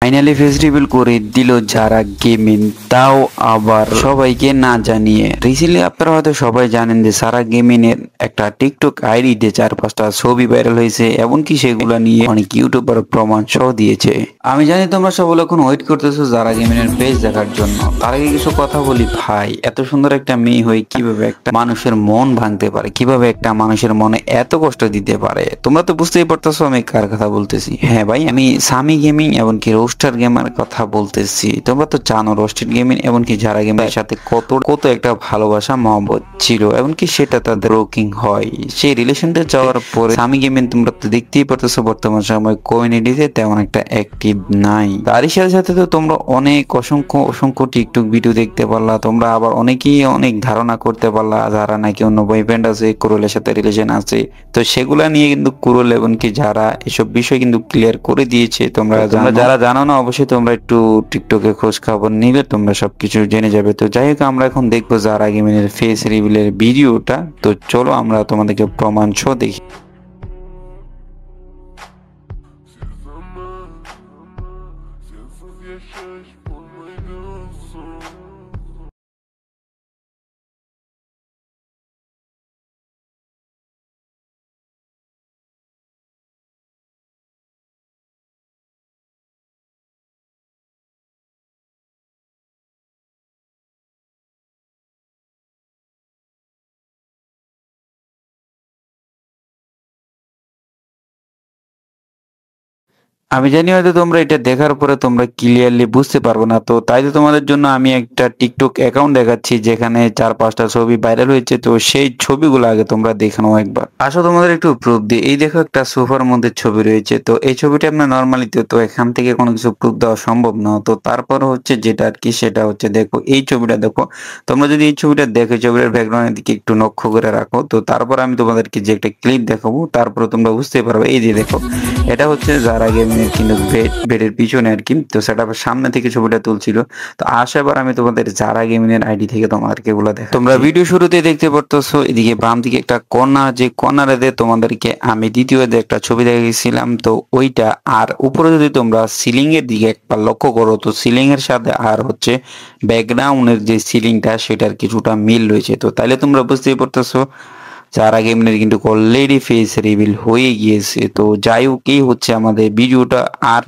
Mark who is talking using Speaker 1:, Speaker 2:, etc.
Speaker 1: Finally festival করে দিল যারা গেমিং, তাও আবার সবাইকে না জানিয়ে। রিসেন্টলি আপনারা হয়তো সবাই জানেন যে সারা গেমিং এর একটা টিকটক আইডিতে 4-5টা ছবি ভাইরাল হয়েছে, এমনকি সেগুলো নিয়ে অনেক ইউটিউবার প্রমাণ সহ দিয়েছে। আমি জানি তোমরা সবাই এখন ওয়েট করতেছো যারা গেমিং এর পেজ দেখার জন্য। তার আগে কিছু কথা বলি ভাই, এত সুন্দর একটা মেয়ে হয়ে কিভাবে একটা মানুষের মন ভাঙতে পারে, কিভাবে একটা মানুষের মনে এত কষ্ট দিতে পারে, তোমরা তো বুঝতেই পারতেছো আমি কার কথা বলতেছি। হ্যাঁ ভাই, আমি সামি গেমিং এমনকি রোস্টার গেমার কথা বলতেছি। তোমরা তো জানো রোস্টার গেমিং এমনকি যারা গেমের সাথে কত কত একটা ভালোবাসা মহব্বত ছিল, এমনকি সেটা তাদের ব্রোকিং হয়। সেই রিলেশনটা যাওয়ার পরে সামি গেমিং তোমরা তো দেখতেই পারতেছো বর্তমান সময় কমিউনিটিতে তেমন একটা অ্যাক্টিভ নাই। তারই সাথে সাথে তো তোমরা অনেক অসংখ্য অসংখ্য টিকটক ভিডিও দেখতে পারলা, তোমরা আবার অনেকেই অনেক ধারণা করতে পারলা যারা নাকি অন্য বয়ফ্রেন্ড আছে, কুরলের সাথে রিলেশন আছে। তো সেগুলা নিয়ে কিন্তু কুরল এমনকি যারা এসব বিষয় কিন্তু ক্লিয়ার করে দিয়েছে। তোমরা যারা জানো না অবশ্যই তোমরা একটু টিকটকে খোঁজ খবর নিলে তোমরা সবকিছু জেনে যাবে। তো যাই হোক, আমরা এখন দেখবো যারা গেমিংয়ের ফেস রিভিলের ভিডিওটা। তো চলো আমরা তোমাদেরকে প্রমাণ সহ দেখি। আমি জানি হয়তো তোমরা এটা দেখার পরে তোমরা ক্লিয়ারলি বুঝতে পারবে না, তো তাই তো তোমাদের জন্য আমি একটা টিকটক অ্যাকাউন্ট দেখাচ্ছি যেখানে 4-5টা ছবি ভাইরাল হয়েছে। তো সেই ছবিগুলো আগে তোমরা দেখে নাও একবার। আসো তোমাদের একটু প্রুফ দিই। এই দেখো একটা সোফার মধ্যে ছবি রয়েছে, তো এই ছবিটা আপনার নর্মালি তো এখান থেকে কোনো কিছু প্রুফ দেওয়া সম্ভব না। তো তারপর হচ্ছে যেটা আর কি সেটা হচ্ছে দেখো এই ছবিটা দেখো। তোমরা যদি এই ছবিটা দেখো, ছবিটার ব্যাকগ্রাউন্ডের দিকে একটু লক্ষ্য করে রাখো। তো তারপর আমি তোমাদেরকে যে একটা ক্লিপ দেখাবো, তারপরে তোমরা বুঝতে পারবে। এই যে দেখো, এটা হচ্ছে যারা গেমিংয়ের কিন্তু বেডের পিছনে আর কি। তো সেটা সামনে থেকে ছবিটা তুলছিল। তো আসাবার আমি তোমাদের যারা গেমিংয়ের আইডি থেকে তোমাদেরকে এগুলো দেখা, তোমরা ভিডিও শুরুতে দেখতে পারতেছো এদিকে বাম দিকে একটা কর্নার, যে কর্নারে তোমাদেরকে আমি দ্বিতীয় যে একটা ছবি দেখিয়েছিলাম তো ওইটা। আর উপরে যদি তোমরা সিলিং এর দিকে একবার লক্ষ্য করো, তো সিলিং এর সাথে আর হচ্ছে ব্যাকগ্রাউন্ডের যে সিলিংটা সেটার কিছুটা মিল রয়েছে। তো তাইলে তোমরা বুঝতেই পারতেছো যারা গেমিনের কিন্তু অলরেডি ফেস রিভিল হয়ে গিয়েছে। তো যাই হোক, এই হচ্ছে আমাদের ভিডিওটা। আর